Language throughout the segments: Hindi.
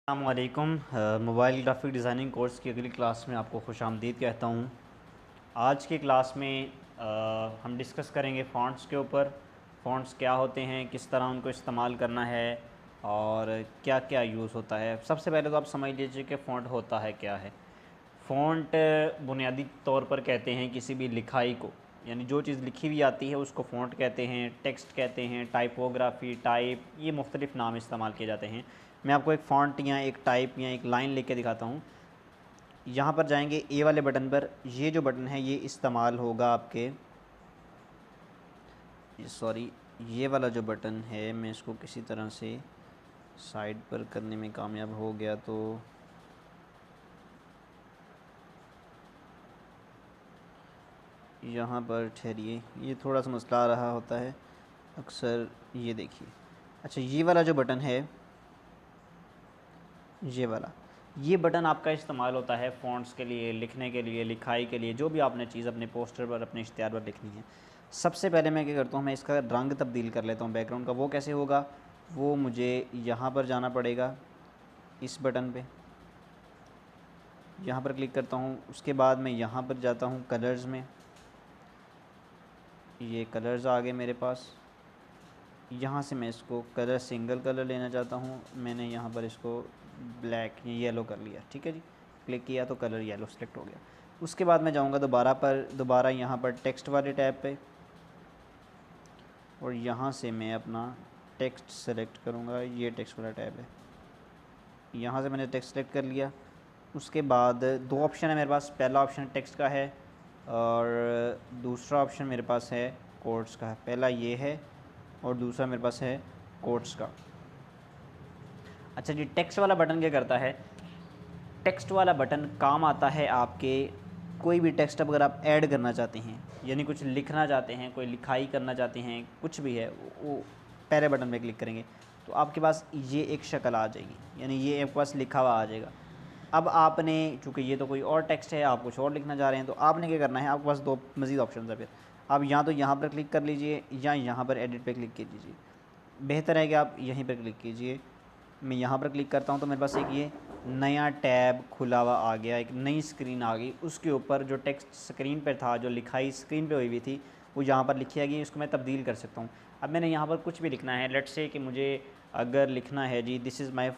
अस्सलामुअलैकुम। मोबाइल ग्राफिक डिज़ाइनिंग कोर्स की अगली क्लास में आपको खुशामदीद कहता हूँ। आज की क्लास में हम डिस्कस करेंगे फ़ॉन्ट्स के ऊपर। फ़ॉन्ट्स क्या होते हैं, किस तरह उनको इस्तेमाल करना है और क्या क्या यूज़ होता है। सबसे पहले तो आप समझ लीजिए कि फ़ॉन्ट होता है क्या है। फ़ॉन्ट बुनियादी तौर पर कहते हैं किसी भी लिखाई को, यानी जो चीज़ लिखी हुई आती है उसको फ़ॉन्ट कहते हैं, टेक्स्ट कहते हैं, टाइपोग्राफी, टाइप, ये मुख्तलिफ़ नाम इस्तेमाल किए जाते हैं। मैं आपको एक फ़ॉन्ट या एक टाइप या एक लाइन लेके दिखाता हूँ। यहाँ पर जाएंगे ए वाले बटन पर। ये जो बटन है ये इस्तेमाल होगा आपके, सॉरी, ये वाला जो बटन है मैं इसको किसी तरह से साइड पर करने में कामयाब हो गया तो यहाँ पर ठहरिए, ये थोड़ा सा मसला आ रहा होता है अक्सर। ये देखिए, अच्छा ये वाला जो बटन है, ये वाला, ये बटन आपका इस्तेमाल होता है फ़ॉन्ट्स के लिए, लिखने के लिए, लिखाई के लिए, जो भी आपने चीज़ अपने पोस्टर पर, अपने इश्तिहार पर लिखनी है। सबसे पहले मैं क्या करता हूँ, मैं इसका रंग तब्दील कर लेता हूँ बैकग्राउंड का। वो कैसे होगा, वो मुझे यहाँ पर जाना पड़ेगा, इस बटन पे यहाँ पर क्लिक करता हूँ। उसके बाद मैं यहाँ पर जाता हूँ कलर्स में, ये कलर्स आ गए मेरे पास। यहाँ से मैं इसको कलर, सिंगल कलर लेना चाहता हूँ। मैंने यहाँ पर इसको ब्लैक या येलो कर लिया, ठीक है जी। क्लिक किया तो कलर येलो सेलेक्ट हो गया। उसके बाद मैं जाऊँगा दोबारा यहाँ पर टेक्स्ट वाले टैब पे, और यहाँ से मैं अपना टेक्स्ट सेलेक्ट करूँगा। ये टेक्स्ट वाला टैब है, यहाँ से मैंने टेक्स्ट सेलेक्ट कर लिया। उसके बाद दो ऑप्शन है मेरे पास, पहला ऑप्शन टेक्स्ट का है और दूसरा ऑप्शन मेरे पास है कोट्स का है। पहला ये है और दूसरा मेरे पास है कोट्स का। अच्छा जी, टेक्स्ट वाला बटन क्या करता है, टेक्स्ट वाला बटन काम आता है आपके, कोई भी टेक्स्ट अगर आप ऐड करना चाहते हैं, यानी कुछ लिखना चाहते हैं, कोई लिखाई करना चाहते हैं, कुछ भी है, वो पहले बटन पे क्लिक करेंगे तो आपके पास ये एक शक्ल आ जाएगी, यानी ये आपके पास लिखा हुआ आ जाएगा। अब आपने, चूँकि ये तो कोई और टेक्स्ट है, आप कुछ और लिखना चाह रहे हैं, तो आपने क्या करना है, आपके पास दो मज़ीद ऑप्शन है। फिर आप या तो यहाँ पर क्लिक कर लीजिए या यहाँ पर एडिट पे क्लिक कीजिए। बेहतर है कि आप यहीं पर क्लिक कीजिए। मैं यहाँ पर क्लिक करता हूँ तो मेरे पास एक ये नया टैब खुला हुआ आ गया, एक नई स्क्रीन आ गई। उसके ऊपर जो टेक्स्ट स्क्रीन पर था, जो लिखाई स्क्रीन पे हुई थी, वो यहाँ पर लिखी आ गई। इसको मैं तब्दील कर सकता हूँ। अब मैंने यहाँ पर कुछ भी लिखना है, लेट्स से कि मुझे अगर लिखना है जी, this is my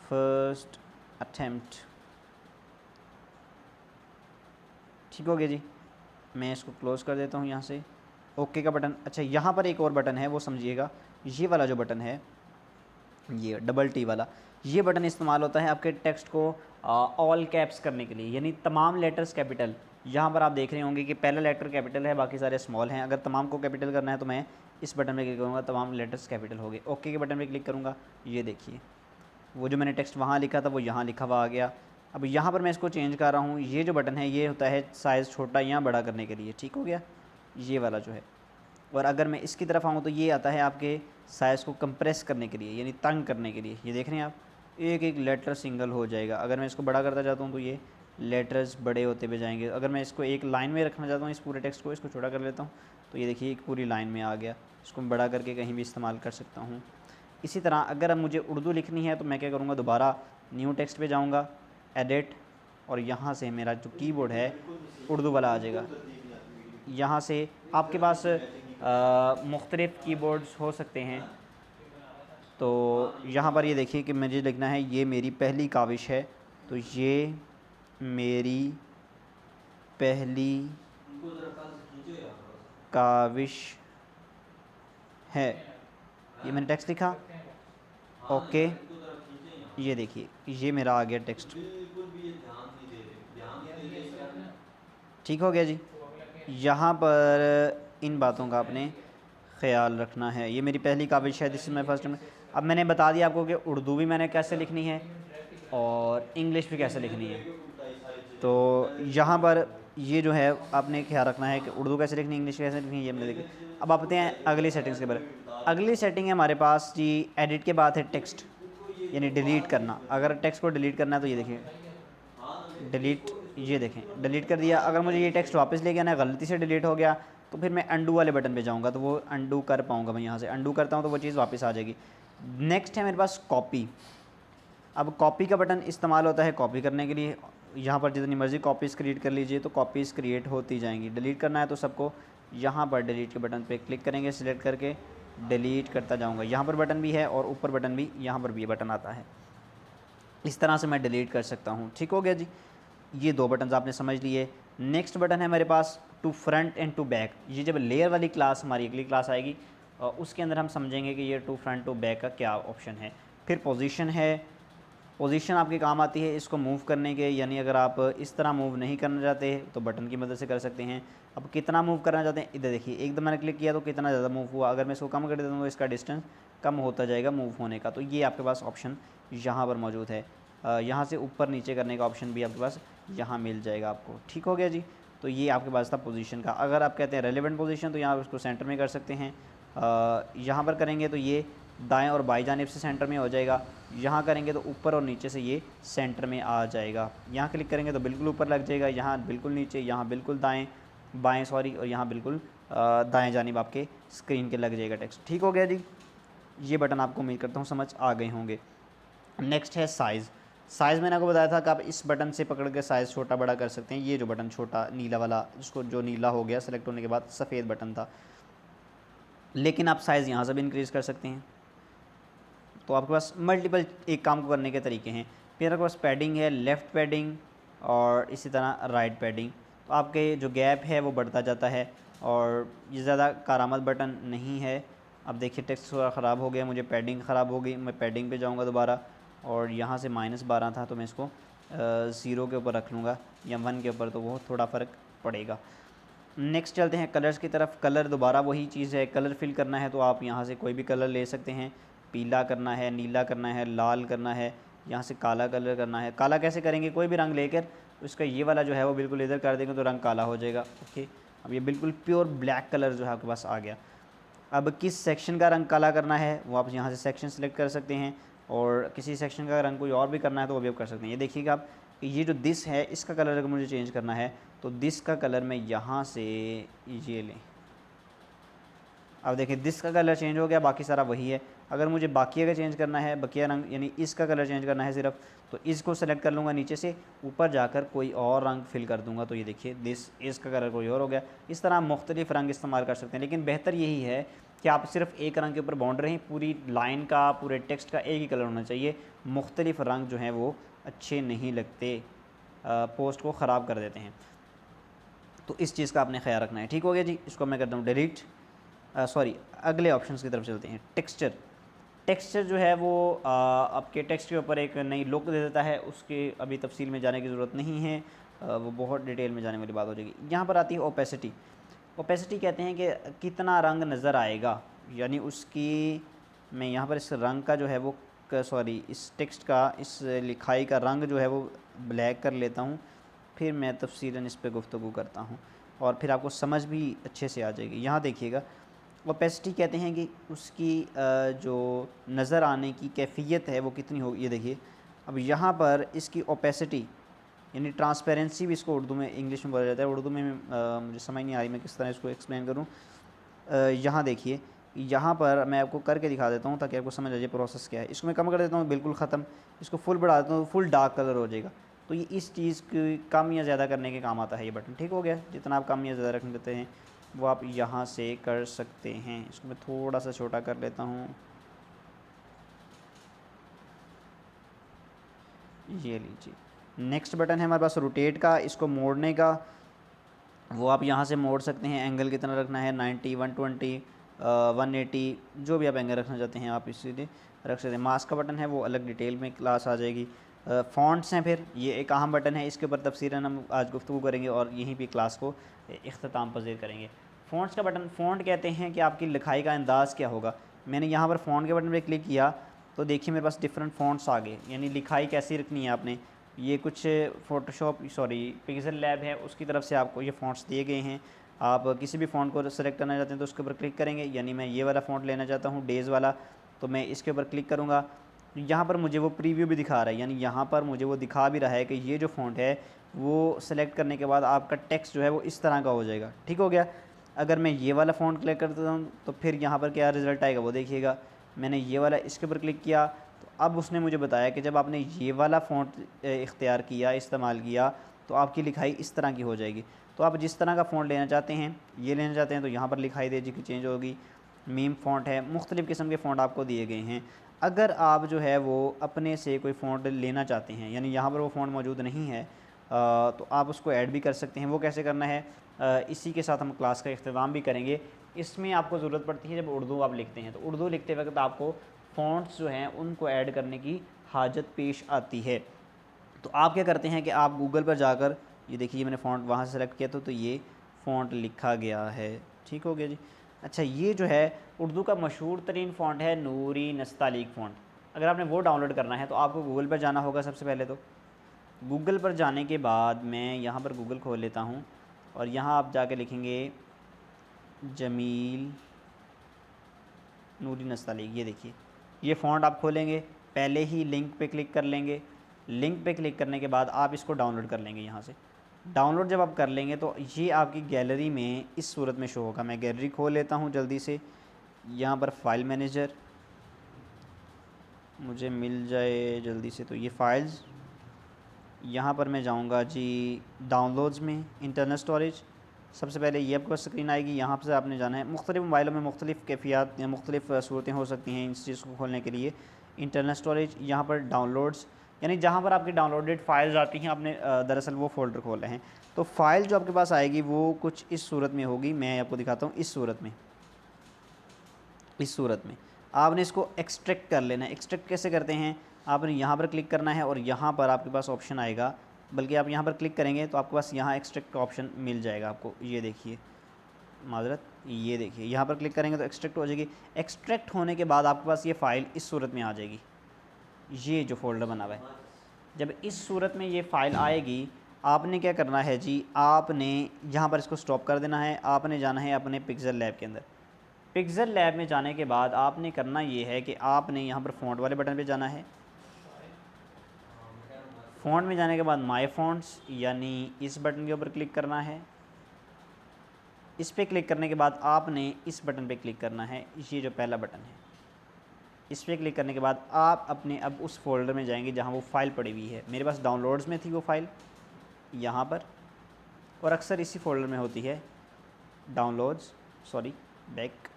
first attempt, ठीक हो गया जी। मैं इसको क्लोज़ कर देता हूँ यहाँ से, ओके का बटन। अच्छा यहाँ पर एक और बटन है, वो समझिएगा, ये वाला जो बटन है, ये डबल टी वाला, ये बटन इस्तेमाल होता है आपके टेक्स्ट को ऑल कैप्स करने के लिए, यानी तमाम लेटर्स कैपिटल। यहाँ पर आप देख रहे होंगे कि पहला लेटर कैपिटल है, बाकी सारे स्मॉल हैं। अगर तमाम को कैपिटल करना है तो मैं इस बटन पे क्लिक करूँगा, तमाम लेटर्स कैपिटल हो गए। ओके के बटन पे क्लिक करूँगा, ये देखिए वो जो मैंने टेक्स्ट वहाँ लिखा था वो यहाँ लिखा हुआ आ गया। अब यहाँ पर मैं इसको चेंज कर रहा हूँ। ये जो बटन है ये होता है साइज़ छोटा या बड़ा करने के लिए, ठीक हो गया, ये वाला जो है। और अगर मैं इसकी तरफ आऊँ तो ये आता है आपके साइज़ को कंप्रेस करने के लिए, यानी तंग करने के लिए। ये देख रहे हैं आप, एक एक लेटर सिंगल हो जाएगा। अगर मैं इसको बड़ा करता जाता हूँ तो ये लेटर्स बड़े होते हुए जाएंगे। अगर मैं इसको एक लाइन में रखना चाहता हूँ, इस पूरे टेक्स्ट को, इसको छोटा कर लेता हूँ तो ये देखिए एक पूरी लाइन में आ गया। इसको मैं बड़ा करके कहीं भी इस्तेमाल कर सकता हूँ। इसी तरह अगर अब मुझे उर्दू लिखनी है तो मैं क्या करूँगा, दोबारा न्यू टेक्स्ट पे जाऊँगा, एडिट, और यहाँ से मेरा जो कीबोर्ड है उर्दू वाला आ जाएगा। यहाँ से आपके पास मुख्तलिफ़ कीबोर्ड्स हो सकते हैं। तो यहाँ पर ये देखिए कि मुझे लिखना है, ये मेरी पहली काविश है, तो ये मेरी पहली काविश है, ये मैंने टेक्स्ट लिखा, ओके। ये देखिए ये मेरा आ गया टेक्स्ट, ठीक हो गया जी। यहाँ पर इन बातों का आपने ख़्याल रखना है। ये मेरी पहली काविश है, दिस इज़ माई फर्स्ट। अब मैंने बता दिया आपको कि उर्दू भी मैंने कैसे लिखनी है और इंग्लिश भी कैसे लिखनी है। तो यहाँ पर ये जो है आपने ख्याल रखना है कि उर्दू कैसे लिखनी है, इंग्लिश कैसे लिखनी है, ये मैंने देखी। अब आते हैं अगली सेटिंग्स के बारे में। अगली सेटिंग है हमारे पास जी, एडिट के बाद है टेक्स्ट, यानी डिलीट करना। अगर टेक्स्ट को डिलीट करना है तो ये देखिए डिलीट, ये देखें डिलीट कर दिया। अगर मुझे ये टेक्स्ट वापस ले गया ना, गलती से डिलीट हो गया, तो फिर मैं अंडू वाले बटन पे जाऊँगा तो वो अंडू कर पाऊँगा। मैं यहाँ से अंडू करता हूँ तो वो चीज़ वापस आ जाएगी। नेक्स्ट है मेरे पास कॉपी। अब कॉपी का बटन इस्तेमाल होता है कॉपी करने के लिए। यहाँ पर जितनी मर्ज़ी कॉपीज़ क्रिएट कर लीजिए तो कॉपीज़ क्रिएट होती जाएंगी। डिलीट करना है तो सबको यहाँ पर डिलीट के बटन पे क्लिक करेंगे, सिलेक्ट करके डिलीट करता जाऊँगा। यहाँ पर बटन भी है और ऊपर बटन भी, यहाँ पर भी बटन आता है। इस तरह से मैं डिलीट कर सकता हूँ। ठीक हो गया जी, ये 2 बटन आपने समझ लिए। नेक्स्ट बटन है मेरे पास to front end to back. ये जब लेयर वाली क्लास हमारी अगली क्लास आएगी उसके अंदर हम समझेंगे कि ये टू फ्रंट टू बैक का क्या ऑप्शन है। फिर पोजीशन है, पोजीशन आपके काम आती है इसको मूव करने के, यानी अगर आप इस तरह मूव नहीं करना चाहते तो बटन की मदद से कर सकते हैं। अब कितना मूव करना चाहते हैं, इधर देखिए एकदम मैंने क्लिक किया तो कितना ज़्यादा मूव हुआ। अगर मैं इसको कम कर देता हूँ तो इसका डिस्टेंस कम होता जाएगा मूव होने का। तो ये आपके पास ऑप्शन यहाँ पर मौजूद है। यहाँ से ऊपर नीचे करने का ऑप्शन भी आपके पास यहाँ मिल जाएगा आपको। ठीक हो गया जी, तो ये आपके पास था पोजीशन का। अगर आप कहते हैं रेलेवेंट पोजीशन तो यहाँ उसको सेंटर में कर सकते हैं। यहाँ पर करेंगे तो ये दाएं और बाएं जानिब से सेंटर में हो जाएगा। यहाँ करेंगे तो ऊपर और नीचे से ये सेंटर में आ जाएगा। यहाँ क्लिक करेंगे तो बिल्कुल ऊपर लग जाएगा, यहाँ बिल्कुल नीचे, यहाँ बिल्कुल बाएं सॉरी, और यहाँ बिल्कुल दाएं जानिब आपके स्क्रीन के लग जाएगा टेक्स्ट। ठीक हो गया जी, ये बटन आपको उम्मीद करता हूँ समझ आ गए होंगे। नेक्स्ट है साइज़। साइज़ मैंने आपको बताया था कि आप इस बटन से पकड़ के साइज़ छोटा बड़ा कर सकते हैं। ये जो बटन छोटा नीला वाला, जिसको जो नीला हो गया सेलेक्ट होने के बाद सफ़ेद बटन था, लेकिन आप साइज़ यहाँ से भी इंक्रीज़ कर सकते हैं। तो आपके पास मल्टीपल एक काम को करने के तरीके हैं। फिर आपके पास पैडिंग है, लेफ़्ट पैडिंग और इसी तरह राइट पैडिंग। तो आपके जो गैप है वो बढ़ता जाता है और ये ज़्यादा कारामद बटन नहीं है। अब देखिए टेक्स्ट थोड़ा ख़राब हो गया, मुझे पैडिंग ख़राब हो गई। मैं पैडिंग पे जाऊँगा दोबारा और यहाँ से -12 था तो मैं इसको 0 के ऊपर रख लूँगा या 1 के ऊपर, तो वो थोड़ा फ़र्क पड़ेगा। नेक्स्ट चलते हैं कलर्स की तरफ। कलर दोबारा वही चीज़ है, कलर फिल करना है तो आप यहाँ से कोई भी कलर ले सकते हैं। पीला करना है, नीला करना है, लाल करना है, यहाँ से काला कलर करना है। काला कैसे करेंगे, कोई भी रंग लेकर उसका ये वाला जो है वो बिल्कुल इधर कर देंगे तो रंग काला हो जाएगा। ओके, अब ये बिल्कुल प्योर ब्लैक कलर जो है आपके पास आ गया। अब किस सेक्शन का रंग काला करना है वो आप यहाँ से सेक्शन सेलेक्ट कर सकते हैं, और किसी सेक्शन का रंग कोई और भी करना है तो वो भी आप कर सकते हैं। ये देखिएगा आप, ये जो दिस है इसका कलर अगर मुझे चेंज करना है तो दिस का कलर मैं यहाँ से ये लें। अब देखिए दिस का कलर चेंज हो गया, बाकी सारा वही है। अगर मुझे बाकी का चेंज करना है, बकिया रंग यानी इसका कलर चेंज करना है सिर्फ, तो इसको सेलेक्ट कर लूँगा, नीचे से ऊपर जाकर कोई और रंग फिल कर दूँगा। तो ये देखिए दिस, इसका कलर कोई और हो गया। इस तरह मुख्तलिफ रंग इस्तेमाल कर सकते हैं, लेकिन बेहतर यही है कि आप सिर्फ एक रंग के ऊपर बाउंड रहें। पूरी लाइन का, पूरे टेक्स्ट का एक ही कलर होना चाहिए। मुख्तलिफ रंग जो हैं वो अच्छे नहीं लगते, पोस्ट को ख़राब कर देते हैं। तो इस चीज़ का आपने ख्याल रखना है। ठीक हो गया जी, इसको मैं करता हूँ डिलीट। सॉरी, अगले ऑप्शंस की तरफ चलते हैं। टेक्सचर। टेक्सचर जो है वो आपके टेक्स्ट के ऊपर एक नई लुक दे देता है। उसके अभी तफसील में जाने की ज़रूरत नहीं है, वो बहुत डिटेल में जाने वाली बात हो जाएगी। यहाँ पर आती है ओपेसिटी। ओपेसिटी कहते हैं कि कितना रंग नज़र आएगा, यानी उसकी, मैं यहाँ पर इस रंग का जो है वो सॉरी इस टेक्स्ट का, इस लिखाई का रंग जो है वो ब्लैक कर लेता हूँ। फिर मैं तफसीलन इस पर गुफ्तगू करता हूँ और फिर आपको समझ भी अच्छे से आ जाएगी। यहाँ देखिएगा, ओपेसिटी कहते हैं कि उसकी जो नज़र आने की कैफियत है वो कितनी होगी। ये देखिए, अब यहाँ पर इसकी ओपेसिटी यानी ट्रांसपेरेंसी भी इसको उर्दू में, इंग्लिश में बोला जाता है। उर्दू में मुझे समझ नहीं आ रही मैं किस तरह इसको एक्सप्लेन करूँ। यहाँ देखिए, यहाँ पर मैं आपको करके दिखा देता हूँ ताकि आपको समझ आ जाए प्रोसेस क्या है। इसको मैं कम कर देता हूँ, बिल्कुल ख़त्म। इसको फुल बढ़ा देता हूँ, फुल डार्क कलर हो जाएगा। तो ये इस चीज़ की कम या ज़्यादा करने के काम आता है ये बटन। ठीक हो गया, जितना आप कम या ज़्यादा रख देते हैं वो आप यहाँ से कर सकते हैं। इसको मैं थोड़ा सा छोटा कर लेता हूँ, ये लीजिए। नेक्स्ट बटन है हमारे पास रोटेट का। इसको मोड़ने का वो आप यहाँ से मोड़ सकते हैं। एंगल कितना रखना है, 90, 120, 180, जो भी आप एंगल रखना चाहते हैं आप इसीलिए रख सकते हैं। मास्क का बटन है वो अलग डिटेल में क्लास आ जाएगी। फ़ॉन्ट्स हैं, फिर ये एक अहम बटन है, इसके ऊपर तफसीरन हम आज गुफ्तगू करेंगे और यहीं पे क्लास को इख्तिताम पज़ीर करेंगे। फ़ॉन्ट्स का बटन, फ़ॉन्ट कहते हैं कि आपकी लिखाई का अंदाज़ क्या होगा। मैंने यहाँ पर फ़ॉन्ट के बटन पर क्लिक किया तो देखिए मेरे पास डिफरेंट फ़ॉन्ट्स आ गए, यानी लिखाई कैसी रखनी है आपने। ये कुछ पिक्सल लैब है उसकी तरफ से आपको ये फ़ॉन्ट्स दिए गए हैं। आप किसी भी फ़ॉन्ट को सेलेक्ट करना चाहते हैं तो उसके ऊपर क्लिक करेंगे, यानी मैं ये वाला फ़ॉन्ट लेना चाहता हूँ, डेज़ वाला, तो मैं इसके ऊपर क्लिक करूँगा। यहाँ पर मुझे वो प्रीव्यू भी दिखा रहा है, यानी यहाँ पर मुझे वो दिखा भी रहा है कि ये जो फ़ॉन्ट है वो सेलेक्ट करने के बाद आपका टेक्स्ट जो है वो इस तरह का हो जाएगा। ठीक हो गया। अगर मैं ये वाला फ़ॉन्ट क्लिक करता हूँ तो फिर यहाँ पर क्या रिज़ल्ट आएगा वो देखिएगा। मैंने ये वाला इसके ऊपर क्लिक किया तो अब उसने मुझे बताया कि जब आपने ये वाला फ़ॉन्ट इख्तियार किया, इस्तेमाल किया, तो आपकी लिखाई इस तरह की हो जाएगी। तो आप जिस तरह का फ़ॉन्ट लेना चाहते हैं, ये लेना चाहते हैं तो यहाँ पर लिखाई दे जी की चेंज होगी। मीम फ़ॉन्ट है, मुख्तलिफ़ किस्म के फ़ॉन्ट आपको दिए गए हैं। अगर आप जो है वो अपने से कोई फ़ॉन्ट लेना चाहते हैं, यानी यहाँ पर वो फ़ॉन्ट मौजूद नहीं है, तो आप उसको ऐड भी कर सकते हैं। वो कैसे करना है, इसी के साथ हम क्लास का इख्तिताम भी करेंगे। इसमें आपको ज़रूरत पड़ती है जब उर्दू आप लिखते हैं, तो उर्दू लिखते वक्त आपको फ़ॉन्ट्स जो हैं उनको ऐड करने की हाजत पेश आती है। तो आप क्या करते हैं कि आप गूगल पर जाकर, ये देखिए मैंने फ़ॉन्ट वहाँ से सेलेक्ट किया तो ये फ़ॉन्ट लिखा गया है। ठीक हो गया जी। अच्छा, ये जो है उर्दू का मशहूर तरीन फ़ॉन्ट है नूरी नस्तालीक फ़ॉन्ट। अगर आपने वो डाउनलोड करना है तो आपको गूगल पर जाना होगा। सबसे पहले तो गूगल पर जाने के बाद मैं यहाँ पर गूगल खोल लेता हूँ और यहाँ आप जाके लिखेंगे जमील नूरी नस्तालीक। ये देखिए ये फ़ॉन्ट आप खोलेंगे, पहले ही लिंक पे क्लिक कर लेंगे। लिंक पे क्लिक करने के बाद आप इसको डाउनलोड कर लेंगे। यहाँ से डाउनलोड जब आप कर लेंगे तो ये आपकी गैलरी में इस सूरत में शो होगा। मैं गैलरी खोल लेता हूँ जल्दी से। यहाँ पर फ़ाइल मैनेजर मुझे मिल जाए जल्दी से, तो ये फ़ाइल्स, यहाँ पर मैं जाऊँगा जी डाउनलोड्स में, इंटरनल स्टोरेज। सबसे पहले ये आपके पास स्क्रीन आएगी। यहाँ से आपने जाना है, मुख्तलिफ़ मोबाइलों में मुख्तलिफ़ कैफियत या मुख्तलिफ़ सूरतें हो सकती हैं इस चीज़ को खोलने के लिए। इंटरनल स्टोरेज, यहाँ पर डाउनलोड्स, यानी जहाँ पर आपकी डाउनलोडेड फ़ाइल्स आती हैं, आपने दरअसल वो फ़ोल्डर खोला है। तो फ़ाइल जो आपके पास आएगी वो कुछ इस सूरत में होगी। मैं आपको दिखाता हूँ इस सूरत में। इस सूरत में आपने इसको एक्सट्रैक्ट कर लेना है। एक्सट्रैक्ट कैसे करते हैं, आपने यहाँ पर क्लिक करना है और यहाँ पर आपके पास ऑप्शन आएगा, बल्कि आप यहाँ पर क्लिक करेंगे तो आपके पास यहाँ एक्सट्रैक्ट का ऑप्शन मिल जाएगा आपको। ये देखिए, माजरत, ये देखिए यहाँ पर क्लिक करेंगे तो एक्सट्रैक्ट हो जाएगी। एक्सट्रैक्ट होने के बाद आपके पास ये फ़ाइल इस सूरत में आ जाएगी। ये जो फ़ोल्डर बना हुआ है, जब इस सूरत में ये फ़ाइल आएगी, आपने क्या करना है जी, आपने यहाँ पर इसको स्टॉप कर देना है। आपने जाना है अपने पिक्सल लैब के अंदर। पिक्सल लैब में जाने के बाद आपने करना ये है कि आपने यहाँ पर फ़ॉन्ट वाले बटन पे जाना है। फ़ॉन्ट में जाने के बाद माय फ़ॉन्ट्स यानी इस बटन के ऊपर क्लिक करना है। इस पर क्लिक करने के बाद आपने इस बटन पे क्लिक करना है, ये जो पहला बटन है। इस पर क्लिक करने के बाद आप अपने अब उस फोल्डर में जाएंगे जहाँ वो फ़ाइल पड़ी हुई है। मेरे पास डाउनलोड्स में थी वो फ़ाइल यहाँ पर, और अक्सर इसी फोल्डर में होती है डाउनलोड्स, सॉरी बैक,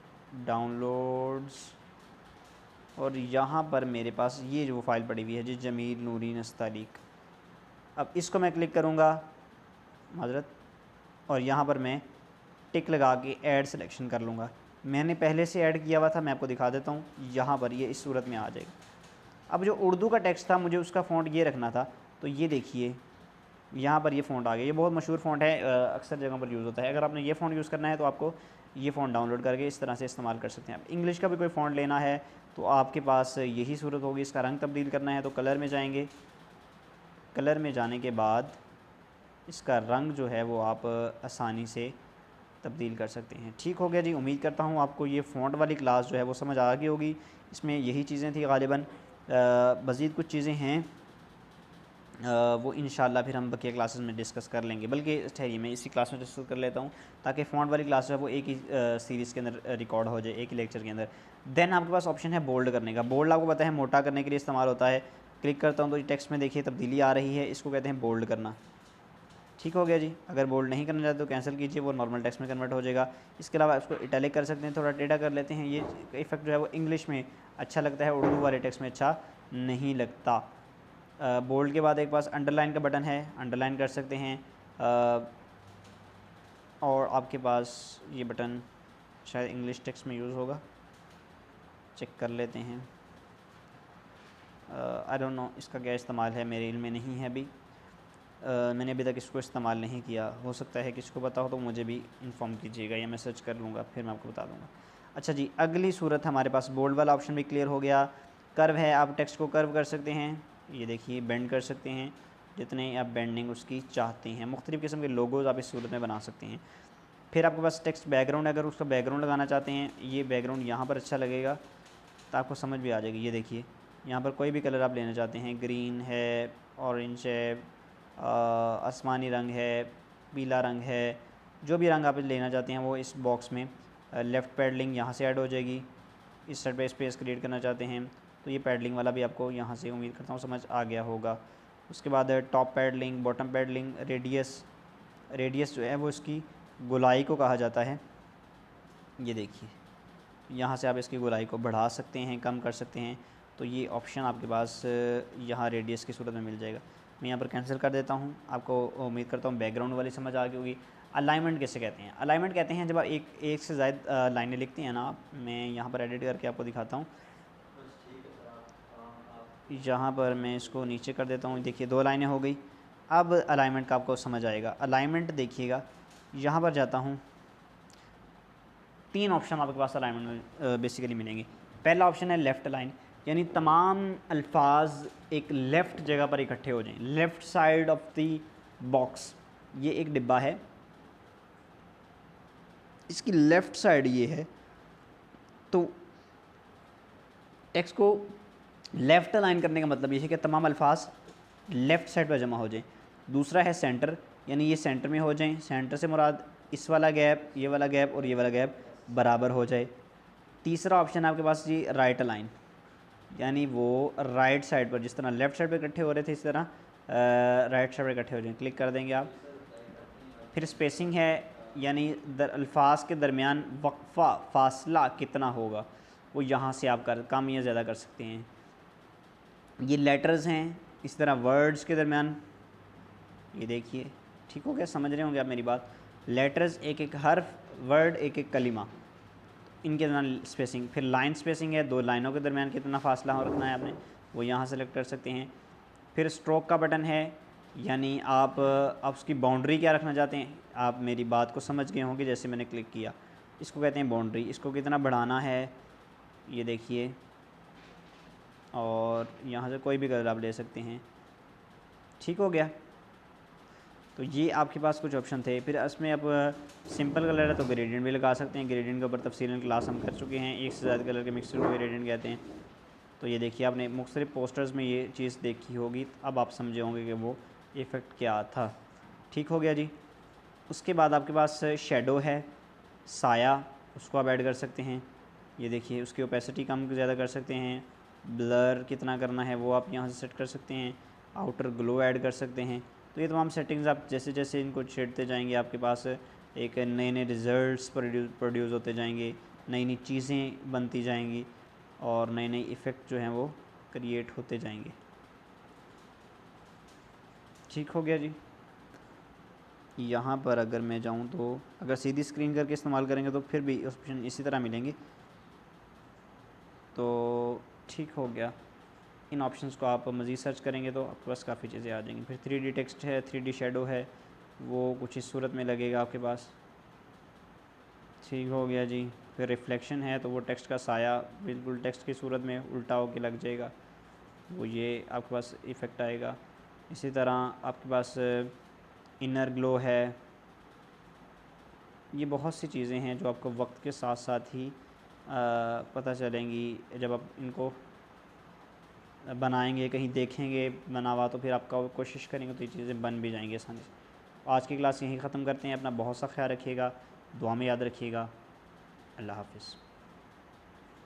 डाउनलोड्स, और यहाँ पर मेरे पास ये जो फ़ाइल पड़ी हुई है जी जमील नूरी नस्तालीक। अब इसको मैं क्लिक करूँगा, माजरत, और यहाँ पर मैं टिक लगा के ऐड सिलेक्शन कर लूँगा। मैंने पहले से ऐड किया हुआ था, मैं आपको दिखा देता हूँ। यहाँ पर ये इस सूरत में आ जाएगा। अब जो उर्दू का टेक्स्ट था मुझे उसका फ़ॉन्ट ये रखना था, तो ये देखिए यहाँ पर ये फ़ॉन्ट आ गया। ये बहुत मशहूर फ़ॉन्ट है, अक्सर जगहों पर यूज़ होता है। अगर आपने ये फ़ॉन्ट यूज़ करना है तो आपको ये फ़ॉन्ट डाउनलोड करके इस तरह से इस्तेमाल कर सकते हैं। अब इंग्लिश का भी कोई फ़ॉन्ट लेना है तो आपके पास यही सूरत होगी। इसका रंग तब्दील करना है तो कलर में जाएंगे। कलर में जाने के बाद इसका रंग जो है वो आप आसानी से तब्दील कर सकते हैं। ठीक हो गया जी। उम्मीद करता हूँ आपको ये फ़ॉन्ट वाली क्लास जो है वो समझ आ गई होगी। इसमें यही चीज़ें थी गालिबन। मज़ीद कुछ चीज़ें हैं वो इंशाल्लाह फिर हम बकिया क्लासेस में डिस्कस कर लेंगे। बल्कि ठहरिए मैं इसी क्लास में डिस्कस कर लेता हूँ ताकि फ़ॉन्ट वाली क्लास जो है वो एक ही सीरीज़ के अंदर रिकॉर्ड हो जाए, एक ही लेक्चर के अंदर। देन आपके पास ऑप्शन है बोल्ड करने का। बोल्ड आपको पता है मोटा करने के लिए इस्तेमाल होता है। क्लिक करता हूँ तो टेक्स्ट में देखिए तब्दीली आ रही है, इसको कहते हैं बोल्ड करना। ठीक हो गया जी। अगर बोल्ड नहीं करना चाहते तो कैंसिल कीजिए, वो नॉर्मल टेक्स्ट में कन्वर्ट हो जाएगा। इसके अलावा इसको इटैलिक कर सकते हैं, थोड़ा टेढ़ा कर लेते हैं। ये इफेक्ट जो है वो इंग्लिश में अच्छा लगता है, उर्दू वाले टेक्स्ट में अच्छा नहीं लगता। बोल्ड के बाद एक पास अंडरलाइन का बटन है, अंडरलाइन कर सकते हैं। और आपके पास ये बटन शायद इंग्लिश टेक्स्ट में यूज़ होगा, चेक कर लेते हैं। आई डोंट नो इसका क्या इस्तेमाल है, मेरे इल्म में नहीं है अभी। मैंने अभी तक इसको इस्तेमाल नहीं किया। हो सकता है किसको पता हो तो मुझे भी इन्फॉर्म कीजिएगा, या मैं सर्च कर लूँगा फिर मैं आपको बता दूँगा। अच्छा जी, अगली सूरत हमारे पास बोल्ड वाला ऑप्शन भी क्लियर हो गया। कर्व है, आप टेक्स्ट को कर्व कर सकते हैं। ये देखिए बेंड कर सकते हैं जितने आप बेंडिंग उसकी चाहते हैं। मुख्तलिफ़ किस्म के लोगोज़ आप इस सूरत में बना सकते हैं। फिर आपके पास टेक्स्ट बैकग्राउंड, अगर उसका बैकग्राउंड लगाना चाहते हैं, ये बैकग्राउंड यहाँ पर अच्छा लगेगा तो आपको समझ भी आ जाएगी। ये देखिए यहाँ पर कोई भी कलर आप लेना चाहते हैं, ग्रीन है, ऑरेंज है, आसमानी रंग है, पीला रंग है, जो भी रंग आप लेना चाहते हैं वो इस बॉक्स में लेफ़्ट पैडलिंग यहाँ से ऐड हो जाएगी। इस साइड पे स्पेस क्रिएट करना चाहते हैं तो ये पैडलिंग वाला भी आपको यहाँ से उम्मीद करता हूँ समझ आ गया होगा। उसके बाद top padding, bottom padding, radius जो है वो इसकी गोलाई को कहा जाता है। ये देखिए यहाँ से आप इसकी गोलाई को बढ़ा सकते हैं, कम कर सकते हैं, तो ये ऑप्शन आपके पास यहाँ रेडियस की सूरत में मिल जाएगा। मैं यहाँ पर कैंसिल कर देता हूँ। आपको उम्मीद करता हूँ बैकग्राउंड वाली समझ आ गई होगी। अलाइनमेंट कैसे कहते हैं? अलाइनमेंट कहते हैं जब आप एक से ज़्यादा लाइनें लिखते हैं ना आप, मैं यहाँ पर एडिट करके आपको दिखाता हूँ। यहाँ पर मैं इसको नीचे कर देता हूँ। देखिए 2 लाइनें हो गई। अब अलाइनमेंट का आपको समझ आएगा। अलाइनमेंट देखिएगा, यहाँ पर जाता हूँ, 3 ऑप्शन आपके पास अलाइनमेंट में बेसिकली मिलेंगे। पहला ऑप्शन है लेफ़्ट अलाइन, यानी तमाम अल्फाज एक लेफ़्ट जगह पर इकट्ठे हो जाएं, left side of the box. ये एक डिब्बा है, इसकी लेफ़्ट साइड ये है, तो टेक्स्ट को लेफ़्ट अलाइन करने का मतलब ये है कि तमाम अल्फाज लेफ़्ट साइड पर जमा हो जाएं। दूसरा है सेंटर, यानी ये सेंटर में हो जाएं। सेंटर से मुराद इस वाला गैप, ये वाला गैप और ये वाला गैप बराबर हो जाए। तीसरा ऑप्शन आपके पास जी राइट अलाइन, यानी वो राइट साइड पर, जिस तरह लेफ़्ट साइड पर इकट्ठे हो रहे थे इस तरह राइट साइड पर इकट्ठे हो जाएं। क्लिक कर देंगे आप। फिर स्पेसिंग है, यानी अल्फाज के दरमियान वक्फ़ा फासला कितना होगा, वो यहाँ से आप कम या ज़्यादा कर सकते हैं। ये लेटर्स हैं, इस तरह वर्ड्स के दरमियान, ये देखिए ठीक हो गया, समझ रहे होंगे आप मेरी बात। लेटर्स एक एक हर्फ, वर्ड एक एक कलिमा, इनके दरमियान स्पेसिंग। फिर लाइन स्पेसिंग है, 2 लाइनों के दरमियान कितना फासला हो रखना है आपने, वो यहाँ सेलेक्ट कर सकते हैं। फिर स्ट्रोक का बटन है, यानी आप उसकी बाउंड्री क्या रखना चाहते हैं। आप मेरी बात को समझ गए होंगे, जैसे मैंने क्लिक किया, इसको कहते हैं बाउंड्री। इसको कितना बढ़ाना है ये देखिए, और यहाँ से कोई भी कलर आप ले सकते हैं। ठीक हो गया, तो ये आपके पास कुछ ऑप्शन थे। फिर इसमें आप सिंपल कलर है तो ग्रेडियंट भी लगा सकते हैं। ग्रेडियंट के ऊपर तफसीलन क्लास हम कर चुके हैं, एक से ज़्यादा कलर के मिक्सचर को ग्रेडियंट कहते हैं। तो ये देखिए आपने मुख्तलिफ पोस्टर्स में ये चीज़ देखी होगी, अब आप समझे होंगे कि वो इफ़ेक्ट क्या था। ठीक हो गया जी। उसके बाद आपके पास शेडो है, साया, उसको आप ऐड कर सकते हैं। ये देखिए उसकी ओपेसिटी कम ज़्यादा कर सकते हैं। ब्लर कितना करना है वो आप यहाँ से सेट कर सकते हैं। आउटर ग्लो ऐड कर सकते हैं। तो ये तमाम सेटिंग्स आप जैसे जैसे इनको छेड़ते जाएंगे आपके पास एक नए नए रिज़ल्ट्स प्रोड्यूस होते जाएंगे, नई नई चीज़ें बनती जाएंगी और नए नए इफ़ेक्ट जो हैं वो क्रिएट होते जाएंगे। ठीक हो गया जी। यहाँ पर अगर मैं जाऊँ तो अगर सीधी स्क्रीन करके इस्तेमाल करेंगे तो फिर भी ऑप्शन इसी तरह मिलेंगे। तो ठीक हो गया, इन ऑप्शंस को आप मज़ीद सर्च करेंगे तो आपके पास काफ़ी चीज़ें आ जाएंगी। फिर 3D टेक्स्ट है, 3D शेडो है, वो कुछ इस सूरत में लगेगा आपके पास। ठीक हो गया जी। फिर रिफ्लेक्शन है, तो वो टेक्स्ट का साया बिल्कुल टेक्स्ट की सूरत में उल्टा होकर लग जाएगा, वो ये आपके पास इफ़ेक्ट आएगा। इसी तरह आपके पास इनर ग्लो है। ये बहुत सी चीज़ें हैं जो आपको वक्त के साथ साथ ही पता चलेंगी। जब आप इनको बनाएंगे, कहीं देखेंगे बना हुआ, तो फिर आपका कोशिश करेंगे तो ये चीज़ें बन भी जाएंगी आसानी से। आज की क्लास यहीं ख़त्म करते हैं। अपना बहुत सा ख्याल रखिएगा, दुआ में याद रखिएगा। अल्लाह हाफ़िज़।